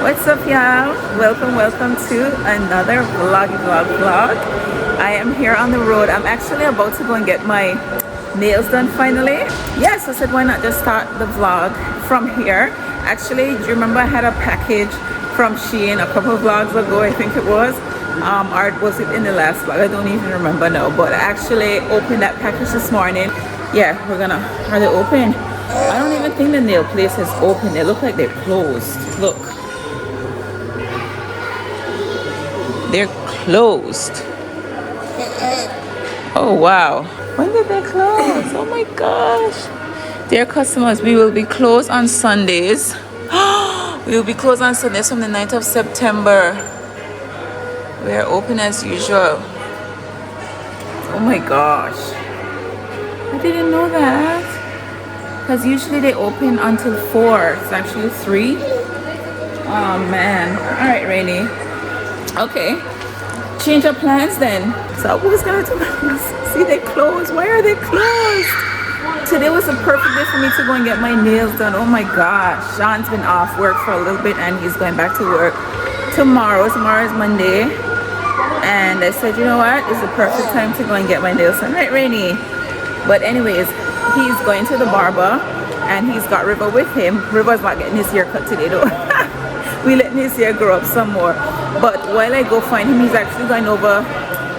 What's up, y'all? Welcome to another vlog. I am here on the road. I'm actually about to go and get my nails done finally. Yeah, so I said why not just start the vlog from here. Actually, do you remember I had a package from Shein a couple of vlogs ago, I think it was, or was it in the last vlog? I don't even remember now, but I actually opened that package this morning. Yeah, are they open? I don't even think the nail place is open. They look like they're closed. Look, they're closed. Oh wow, when did they close? Oh my gosh. Dear customers, we will be closed on Sundays. We will be closed on Sundays from the 9th of September. We are open as usual. Oh my gosh, I didn't know that. Because usually they open until 4. It's actually 3. Oh man. Alright, Rainy. Okay. Change of plans then. So who's gonna do this? See, they closed. Why are they closed? Today was a perfect day for me to go and get my nails done. Oh my gosh. Sean's been off work for a little bit and he's going back to work tomorrow. Tomorrow is Monday. And I said, you know what? It's the perfect time to go and get my nails done. Right, Rainy? But anyways, he's going to the barber and he's got River with him. River's not getting his hair cut today though. We letting his hair grow up some more. But while I go find him, he's actually going over.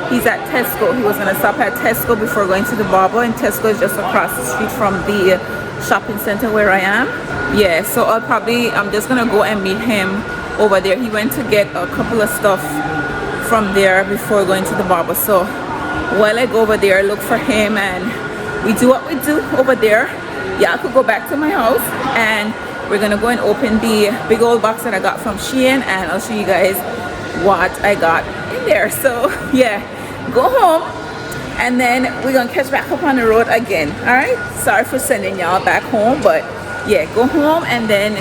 He's at Tesco. He was going to stop at Tesco before going to the barber, and Tesco is just across the street from the shopping center where I am. Yeah, so I'm just going to go and meet him over there. He went to get a couple of stuff from there before going to the barber. So while I go over there, look for him and we do what we do over there. Yeah, I could go back to my house and we're gonna go and open the big old box that I got from Shein and I'll show you guys what I got in there. So yeah, go home and then we're gonna catch back up on the road again. All right, sorry for sending y'all back home, but yeah, go home and then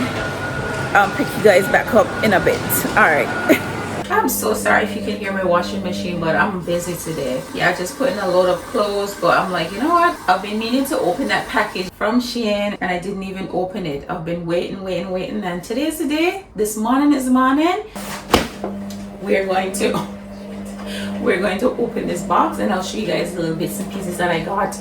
pick you guys back up in a bit. All right. I'm so sorry if you can hear my washing machine, but I'm busy today. Yeah, just putting a load of clothes, but I'm like, you know what? I've been meaning to open that package from Shein and I didn't even open it. I've been waiting, and today's the day. This morning is the morning. We're going to open this box and I'll show you guys the little bits and pieces that I got.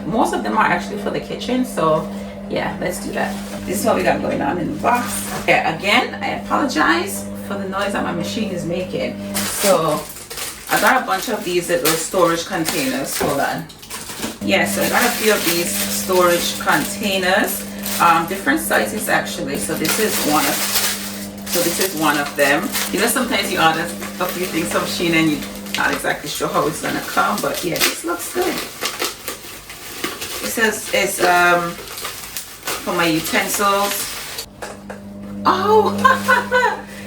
Most of them are actually for the kitchen, so yeah, let's do that. This is what we got going on in the box. Yeah, again, I apologize for the noise that my machine is making. So I got a bunch of these little storage containers. Hold on. Yeah, so I got a few of these storage containers, different sizes actually. So this is one of them. You know, sometimes you order a few things from Shein and you're not exactly sure how it's gonna come, but yeah, this looks good. It says it's for my utensils. Oh.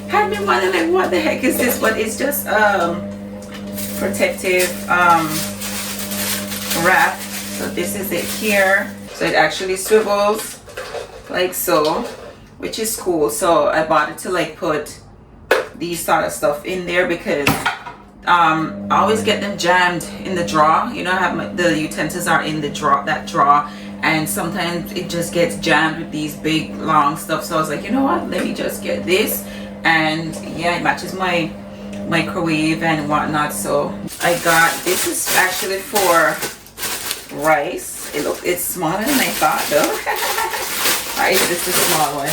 Had me wondering like what the heck is this, but it's just protective wrap. So this is it here. So it actually swivels like so, which is cool. So I bought it to like put these sort of stuff in there because I always get them jammed in the drawer. You know, I have the utensils are in the drawer, and sometimes it just gets jammed with these big long stuff. So I was like, you know what, let me just get this. And yeah, it matches my microwave and whatnot. So I got, this is actually for rice. It's smaller than I thought though. Alright, this is a small one.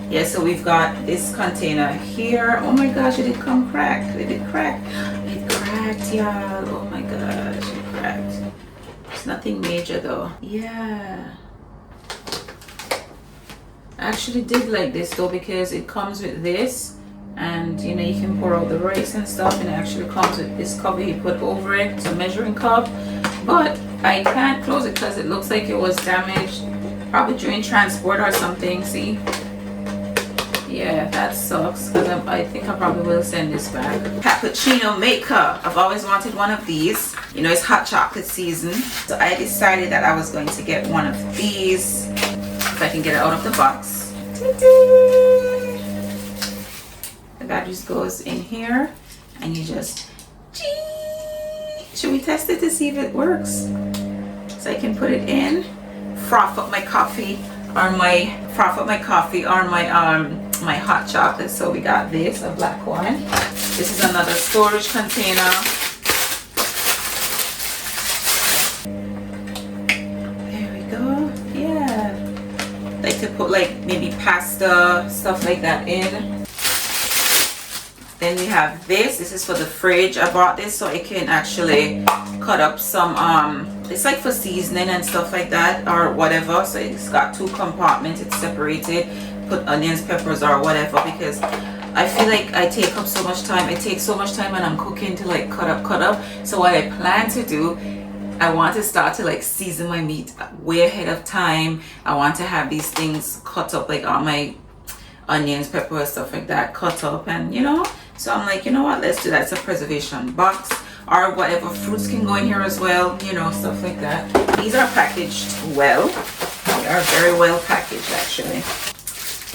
Yeah, so we've got this container here. Oh my gosh, it did come cracked. It cracked, y'all. Oh my gosh, it cracked. Nothing major though. Yeah, I actually did like this though because it comes with this, and you know, you can pour out the rice and stuff, and it actually comes with this cover you put over it. It's a measuring cup, but I can't close it because it looks like it was damaged probably during transport or something. See, yeah, that sucks because I think I probably will send this back. Cappuccino maker. I've always wanted one of these. You know, it's hot chocolate season, so I decided that I was going to get one of these if I can get it out of the box. The battery just goes in here and you just, should we test it to see if it works? so I can put it in, froth up my coffee on my my hot chocolate. So we got this, a black one. This is another storage container. There we go. Yeah, like to put like maybe pasta, stuff like that in. Then we have this. This is for the fridge. I bought this so I can actually cut up some it's like for seasoning and stuff like that or whatever. So it's got 2 compartments. It's separated. Put onions, peppers or whatever, because I feel like I take up so much time. It takes so much time when I'm cooking to like cut up. So what I plan to do, I want to start to like season my meat way ahead of time. I want to have these things cut up, like all my onions, peppers, stuff like that cut up, and you know, so I'm like, you know what, let's do that. It's a preservation box, or whatever, fruits can go in here as well, you know, stuff like that. These are packaged well. They are very well packaged actually.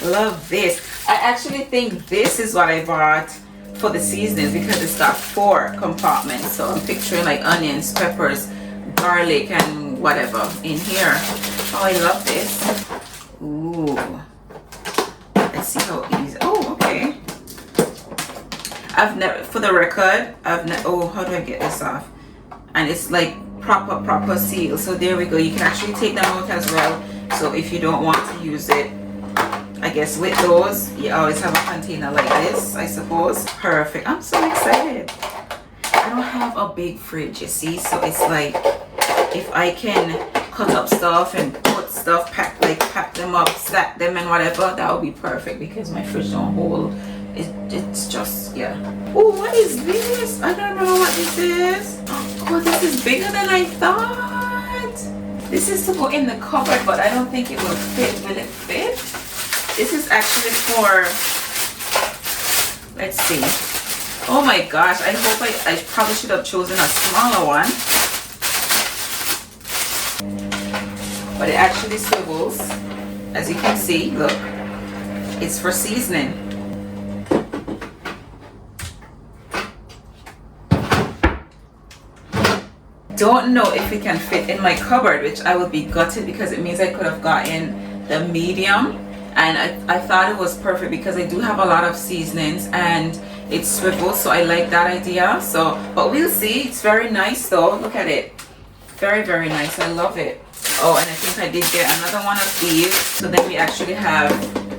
Love this. I actually think this is what I bought for the seasonings, because it's got 4 compartments. So I'm picturing like onions, peppers, garlic and whatever in here. Oh, I love this. Ooh, let's see how easy. Oh, okay. I've never, for the record, oh, how do I get this off? And it's like proper seal. So there we go. You can actually take them out as well. So if you don't want to use it, I guess with those, you always have a container like this, I suppose. Perfect. I'm so excited. I don't have a big fridge, you see, so it's like, if I can cut up stuff and put stuff, pack them up, stack them and whatever, that would be perfect, because my fridge don't hold. It's just, yeah. Oh, what is this? I don't know what this is. Oh, this is bigger than I thought. This is to go in the cupboard, but I don't think it will fit. Will it fit? This is actually for, let's see. Oh my gosh, I hope I probably should have chosen a smaller one. But it actually swivels, as you can see, look. It's for seasoning. Don't know if it can fit in my cupboard, which I would be gutted, because it means I could have gotten the medium. And I thought it was perfect because I do have a lot of seasonings and it swivels, so I like that idea. So, but we'll see. It's very nice though. Look at it. Very, very nice. I love it. Oh, and I think I did get another one of these. So then we actually have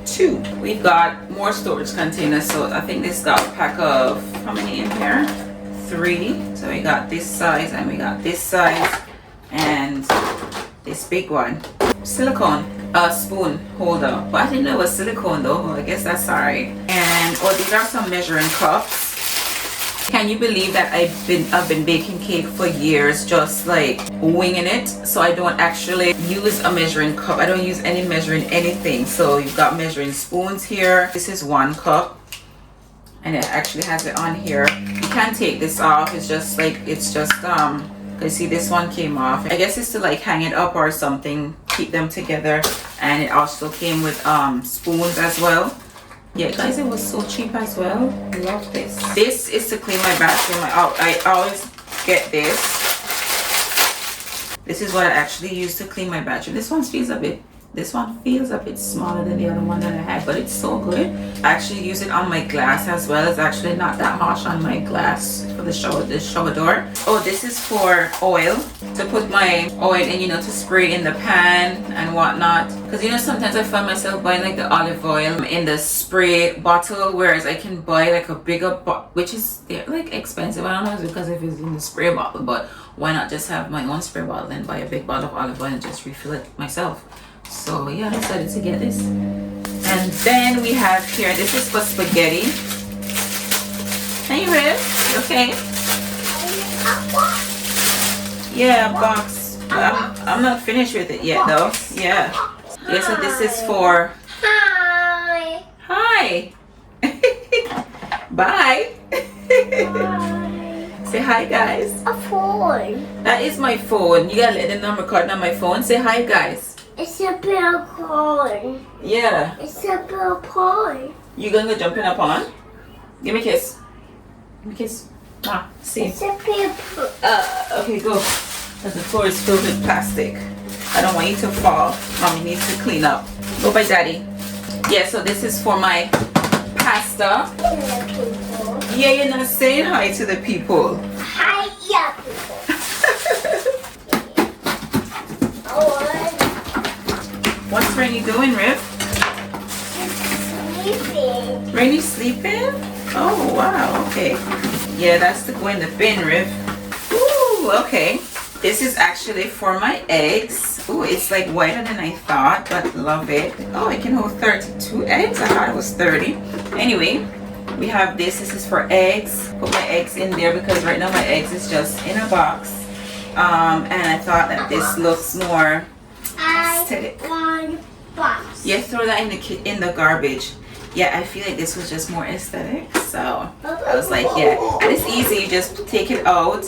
2. We've got more storage containers. So I think this got a pack of, how many in here? 3. So we got this size and we got this size and this big one. Silicone spoon holder, but I didn't know it was silicone though. Well, I guess that's alright. And oh, these are some measuring cups. Can you believe that I've been baking cake for years, just like winging it? So I don't actually use a measuring cup. I don't use any measuring anything. So you've got measuring spoons here. This is 1 cup, and it actually has it on here. You can take this off. It's just you see this one came off. I guess it's to like hang it up or something, keep them together. And it also came with spoons as well. Yeah guys, it was so cheap as well. I love this. This is to clean my bathroom. I always get this. This is what I actually use to clean my bathroom. This one feels a bit smaller than the other one that I had, but it's so good. I actually use it on my glass as well. It's actually not that harsh on my glass for the shower door. Oh, this is for oil, to put my oil in, you know, to spray in the pan and whatnot. Because you know, sometimes I find myself buying like the olive oil in the spray bottle, whereas I can buy like a bigger which is, they're like expensive. I don't know if it's because if it's in the spray bottle, but why not just have my own spray bottle and buy a big bottle of olive oil and just refill it myself. So yeah, I decided to get this. And then we have here, this is for spaghetti. Hey Riv, you okay? Yeah, box. I'm not finished with it yet though. Yeah. Yeah, so this is for... Hi. Hi. Bye. Say hi guys. A phone. That is my phone. You gotta let the number card on my phone. Say hi guys. It's a big pond. Yeah. It's a big pond. You gonna go jump in a pond? Give me a kiss. Give me a kiss. Ah, see. It's a big pond. Okay, go. because the floor is filled with plastic. I don't want you to fall. Mommy needs to clean up. Go by daddy. Yeah, so this is for my pasta. Yeah, you're not saying hi to the people. Hi, yeah, people. What's Rainy doing, Riff? Sleeping. Rainy sleeping? Oh, wow, okay. Yeah, that's to go in the bin, Riff. Ooh, okay. This is actually for my eggs. Ooh, it's like whiter than I thought, but love it. Oh, it can hold 32 eggs. I thought it was 30. Anyway, we have this. This is for eggs. Put my eggs in there because right now my eggs is just in a box. And I thought that this looks more aesthetic. Yeah, throw that in the garbage. Yeah, I feel like this was just more aesthetic. So I was like, yeah, and it's easy. You just take it out,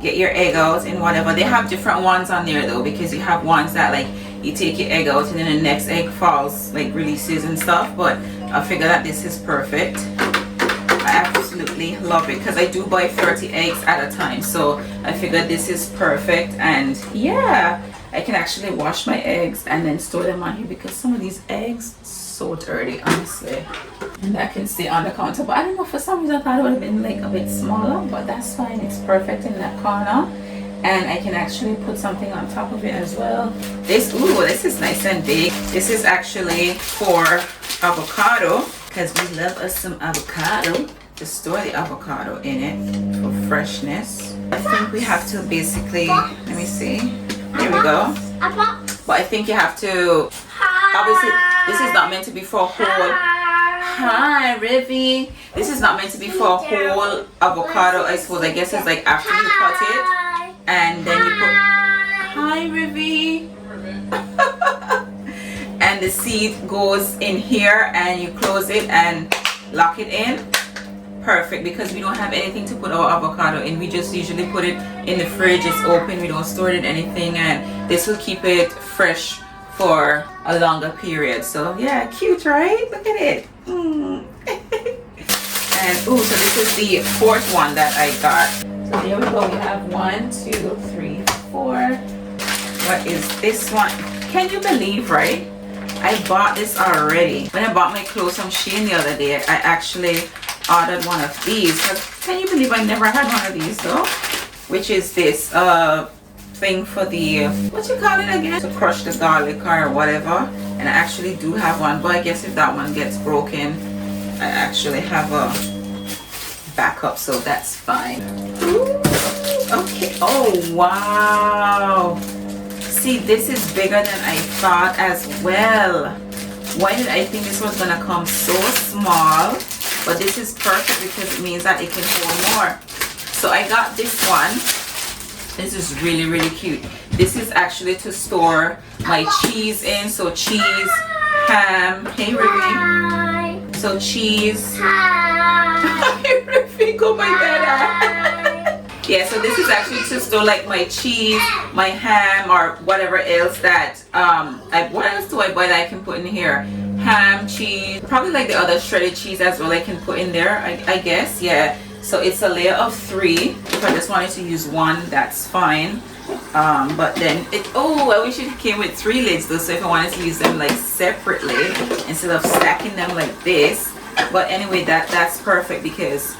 get your egg out and whatever. They have different ones on there though, because you have ones that like you take your egg out and then the next egg falls, like releases and stuff. But I figure that this is perfect. I absolutely love it because I do buy 30 eggs at a time, so I figured this is perfect. And yeah, I can actually wash my eggs and then store them on here because some of these eggs so dirty, honestly. And that can stay on the counter, but I don't know, for some reason I thought it would have been like a bit smaller, but that's fine. It's perfect in that corner. And I can actually put something on top of it as well. This is nice and big. This is actually for avocado because we love us some avocado. To store the avocado in it for freshness. I think we have to basically, let me see, here we go. But I think you have to, obviously this is not meant to be for a whole, hi Rivy, this is not meant to be for a whole avocado, I suppose. I guess it's like after you cut it and then you put, hi Rivy, and the seed goes in here and you close it and lock it in. Perfect, because we don't have anything to put our avocado in. We just usually put it in the fridge. It's open, we don't store it in anything, and this will keep it fresh for a longer period. So yeah, cute, right? Look at it. And so this is the fourth one that I got. So there we go. We have 1, 2, 3, 4. What is this one? Can you believe, right? I bought this already. When I bought my clothes from Shein the other day, I actually ordered one of these. Can you believe I never had one of these though? Which is this thing for the, what you call it again? To crush the garlic or whatever. And I actually do have one, but I guess if that one gets broken, I actually have a backup, so that's fine. Ooh, okay. Oh wow. See, this is bigger than I thought as well. Why did I think this was gonna come so small? But this is perfect because it means that it can hold more. So I got this one. This is really, really cute. This is actually to store my cheese in. So cheese, ham. Hey, Ruby. So cheese. Hi, Ruby. Go by better. Yeah, so this is actually to store like my cheese, my ham, or whatever else that, what else do I buy that I can put in here? Ham, cheese, probably like the other shredded cheese as well I can put in there, I guess. Yeah, so it's a layer of 3. If I just wanted to use one, that's fine. But then I wish it came with 3 lids though, so if I wanted to use them like separately instead of stacking them like this. But anyway, that's perfect because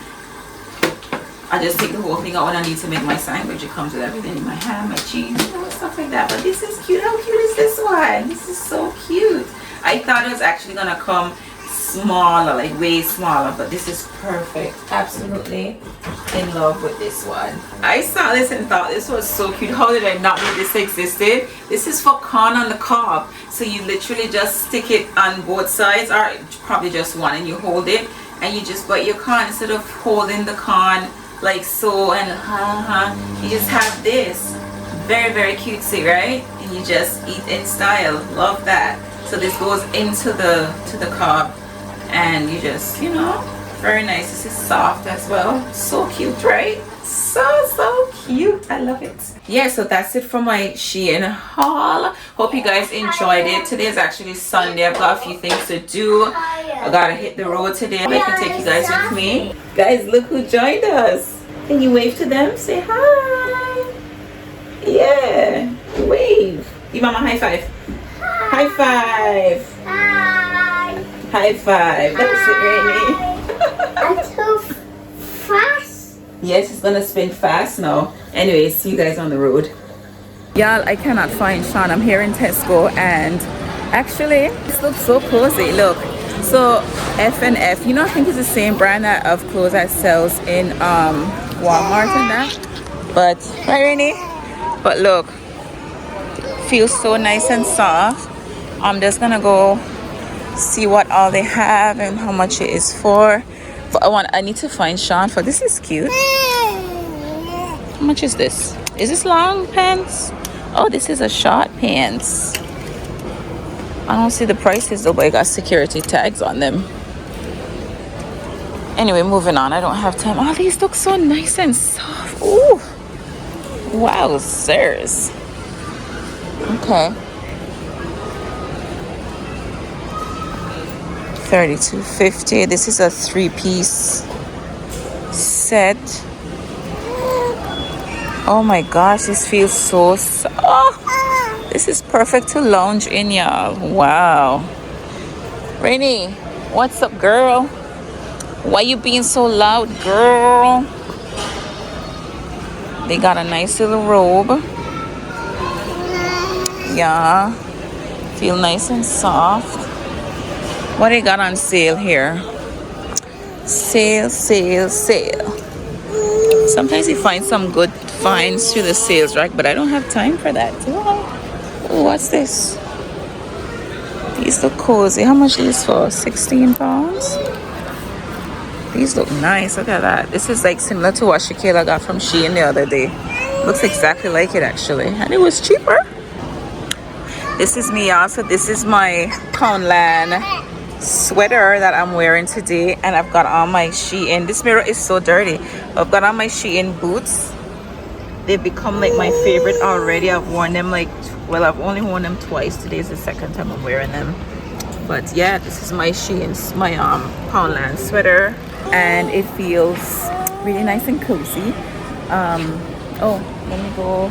I just take the whole thing out when I need to make my sandwich. It comes with everything, my ham, my cheese, stuff like that. But this is cute. How cute is this one? This is so cute. I thought it was actually gonna come smaller, like way smaller, but this is perfect. Absolutely in love with this one. I saw this and thought this was so cute. How did I not know this existed? This is for corn on the cob. So you literally just stick it on both sides, or probably just one, and you hold it and you just bite your corn instead of holding the corn like so, and you just have this. Very, very cutesy, right? And you just eat in style. Love that. So this goes into the cob and you just, very nice. This is soft as well. So cute, right? So cute. I love it. Yeah, so that's it for my Shein haul. Hope you guys enjoyed it. Today is actually Sunday. I've got a few things to do. I gotta hit the road today. I can take you guys with me. Guys, look who joined us. Can you wave to them? Say hi. Yeah. Wave. Give mama high five. High five. Hi. High five. That's it, Rainy. I'm too fast. Yes, it's gonna spin fast now. Anyways, see you guys on the road. Y'all, I cannot find Sean. I'm here in Tesco, and actually this looks so cozy. Look, so F&F, you know, I think it's the same brand of clothes that sells in Walmart and that, but right, Rainy? But look, feels so nice and soft. I'm just gonna go see what all they have and how much it is for. But I need to find Sean for this. Is cute. How much is this? Is this long pants? Oh, this is a short pants. I don't see the prices though, but it got security tags on them. Anyway, moving on. I don't have time. Oh, these look so nice and soft. Ooh. Wow, sirs. Okay. $32.50. This is a 3-piece set. Oh my gosh, this feels so soft. This is perfect to lounge in, y'all. Wow. Rainy, what's up, girl? Why you being so loud, girl? They got a nice little robe. Yeah. Feel nice and soft. What they got on sale here? Sale, sale, sale. Sometimes you find some good finds through the sales rack, but I don't have time for that. Oh, what's this? These look cozy. How much is this for? £16? These look nice. Look at that. This is like similar to what ShéKayla got from Shein the other day. Looks exactly like it actually, and it was cheaper. This is me also. This is my Poundland sweater that I'm wearing today, and I've got on my Shein. This mirror is so dirty. I've got on my Shein boots. They've become like my favorite already. I've worn them like, well, I've only worn them twice. Today's the second time I'm wearing them. But yeah, this is my Shein, my Poundland sweater, and it feels really nice and cozy. Oh, let me go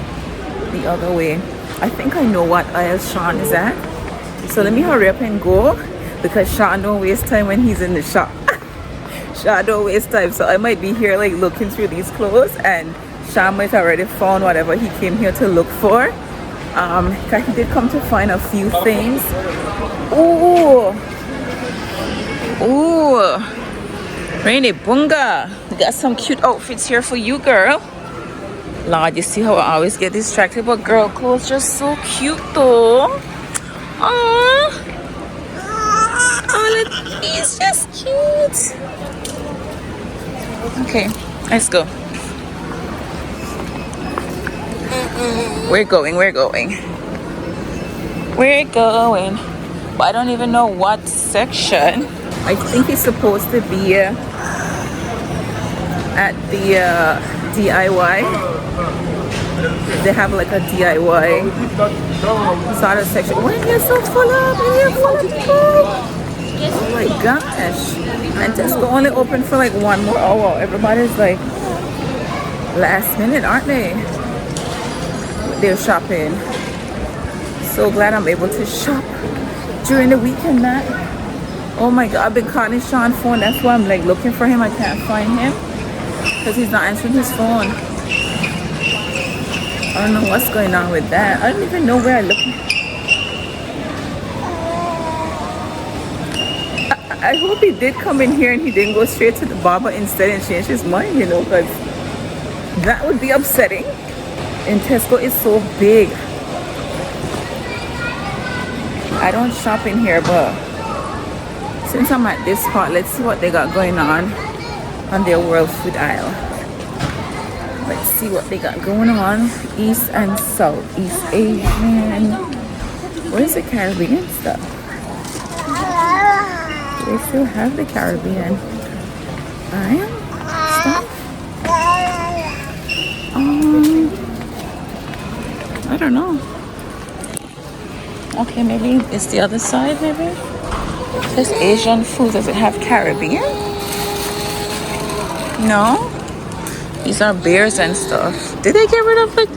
the other way. I think I know what aisle Sean is at, so let me hurry up and go, because Sean don't waste time when he's in the shop. Sean don't waste time, so I might be here like looking through these clothes, and Sean might already found whatever he came here to look for. Cause he did come to find a few things. Ooh, Rainy Bunga, we got some cute outfits here for you, girl. Lord, you see how I always get distracted, but girl clothes just so cute though. Aww. Oh, look, it's just cute. Okay, let's go. We're going. But I don't even know what section. I think it's supposed to be at the DIY. They have like a DIY sort of section. Why are you so full up? Oh my gosh. And Tesco only open for like 1 more hour. Everybody's like last minute, aren't they? They're shopping. So glad I'm able to shop during the weekend. That, oh my god, I've been calling Sean's phone. That's why I'm like looking for him. I can't find him because he's not answering his phone. I don't know what's going on with that. I don't even know where I look. I hope he did come in here and he didn't go straight to the barber instead and change his mind, you know, because that would be upsetting. And Tesco is so big. I don't shop in here, but since I'm at this spot, let's see what they got going on their world food aisle. Let's see what they got going on. East and South, East Asian. Where's the Caribbean stuff? They still have the Caribbean stuff. I don't know. Okay, maybe it's the other side, maybe. Just Asian food. Does it have Caribbean? No. These are beers and stuff. Did they get rid of like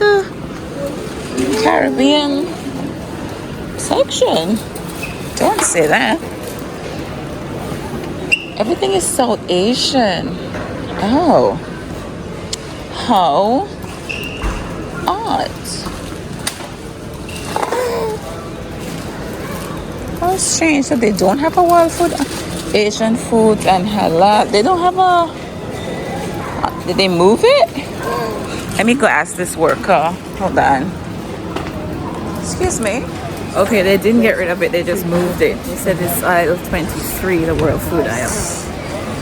Caribbean section. Don't say that. Everything is South Asian. Oh. How odd. How strange that they don't have a wild food, Asian food and halal. They don't have a... Did they move it? Let me go ask this worker. Hold on. Excuse me. Okay, they didn't get rid of it. They just moved it. They said it's aisle 23, the world food aisle.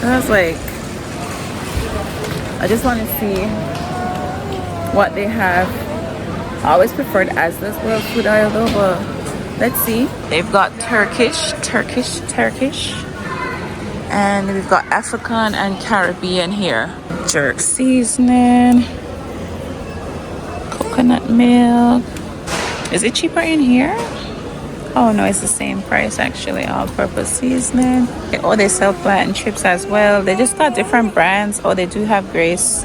And I was like, I just want to see what they have. I always preferred Asda's world food aisle though, but let's see. They've got Turkish. And we've got African and Caribbean here. Jerk seasoning. Coconut milk. Is it cheaper in here? Oh no, it's the same price actually. All-purpose seasoning. Oh, they sell flattened chips as well. They just got different brands. Oh, they do have Grace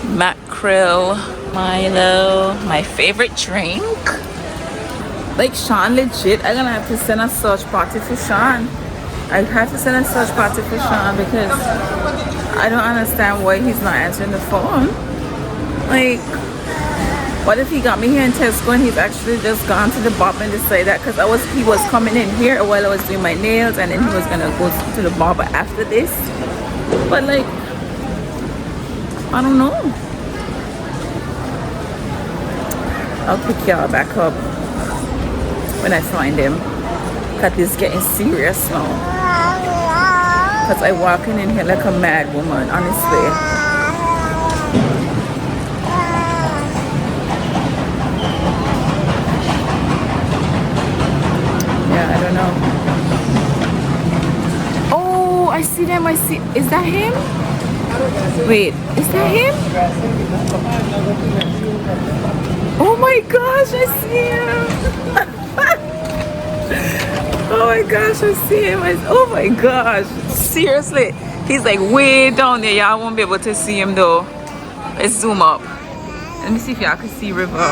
mackerel, Milo. My favorite drink. Like Sean, legit, I'm gonna have to send a search party for Sean. I have to send a search party for Sean because I don't understand why he's not answering the phone. Like, what if he got me here in Tesco and he's actually just gone to the barber and decided that because he was coming in here while I was doing my nails and then he was gonna go to the barber after this. But like, I don't know. I'll pick y'all back up when I find him. Cause it's getting serious now. Cause I walking in here like a mad woman, honestly. I don't know. Oh, I see them. I see. Is that him? Wait, is that him? Oh my gosh, I see him. Oh my gosh, I see him. Oh my gosh. Seriously. He's like way down there. Y'all won't be able to see him though. Let's zoom up. Let me see if y'all can see River.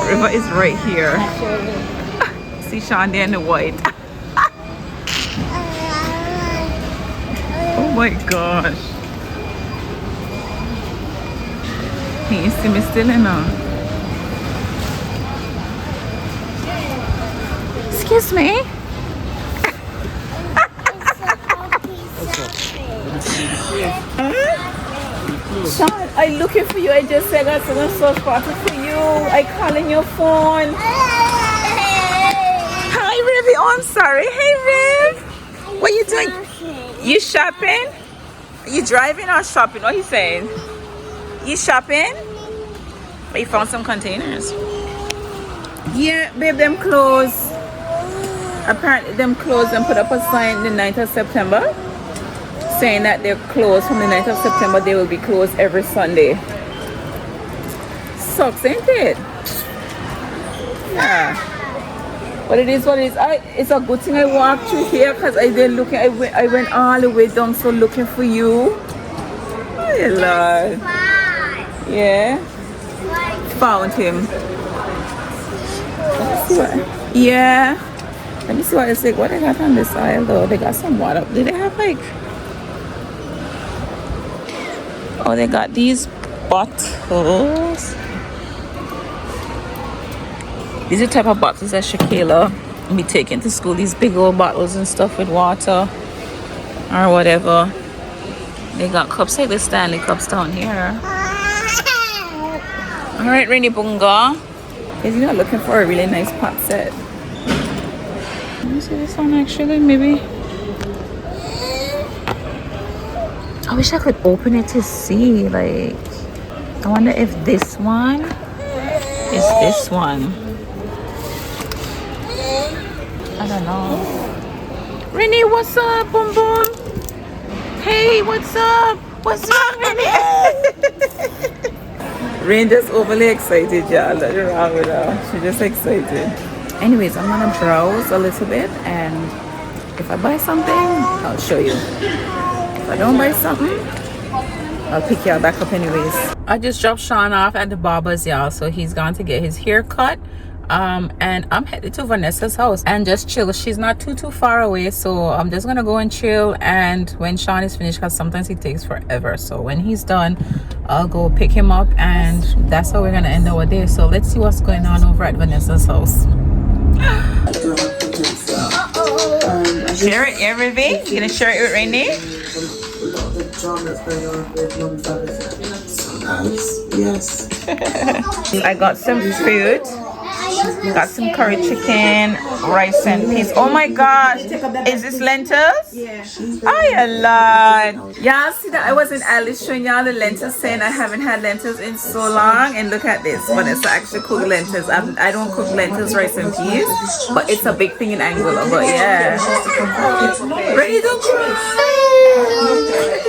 River is right here. See Sean there in the white. Oh my gosh. Can you see me still in now? Excuse me? Sean, I looking for you. I just said I got some search party for you. I calling your phone. Hi, Rivy. Oh, I'm sorry. Hey, Riv. What are you doing? You shopping? Are you driving or shopping? What are you saying? You shopping? But you found some containers. Yeah, babe, them closed. Apparently, them closed and put up a sign the 9th of September. Saying that they're closed from the 9th of September. They will be closed every Sunday. Sucks, ain't it? Yeah. But it is what it is. It's a good thing I walked through here because I went all the way down so looking for you. Oh, Lord. Yeah. Found him. Let me see what. Yeah. Let me see what it's like. What they got on this aisle though? They got some water. Do they have like? Oh, they got these bottles. These are the type of bottles that ShéKayla be taking to school. These big old bottles and stuff with water or whatever. They got cups like the Stanley cups down here. All right, Rainy Bunga. Is he not looking for a really nice pot set? Let me see this one actually, maybe. I wish I could open it to see. Like, I wonder if this one is this one. I don't know. Renee, what's up, Boom Boom? Hey, what's up? What's up, Renee? Rain just overly excited, y'all. Nothing wrong with her. She's just excited. Anyways, I'm gonna browse a little bit, and if I buy something, I'll show you. If I don't buy something, I'll pick y'all back up anyways. I just dropped Sean off at the barber's, y'all, so he's gone to get his hair cut. And I'm headed to Vanessa's house and just chill. She's not too far away, so I'm just gonna go and chill. And when Sean is finished, because sometimes he takes forever, so when he's done, I'll go pick him up, and that's how we're gonna end our day. So let's see what's going on over at Vanessa's house. Share it, everything. You gonna share it with Rainy? Yes. I got some food. Got some curry chicken, rice and peas. Oh my gosh, is this lentils? Yeah. Oh, a lot. Y'all see that I was in Alice showing y'all the lentils, saying I haven't had lentils in so long, and look at this. Vanessa actually cook lentils. I don't cook lentils, rice and peas, but it's a big thing in Anguilla. But yeah, ready to cry.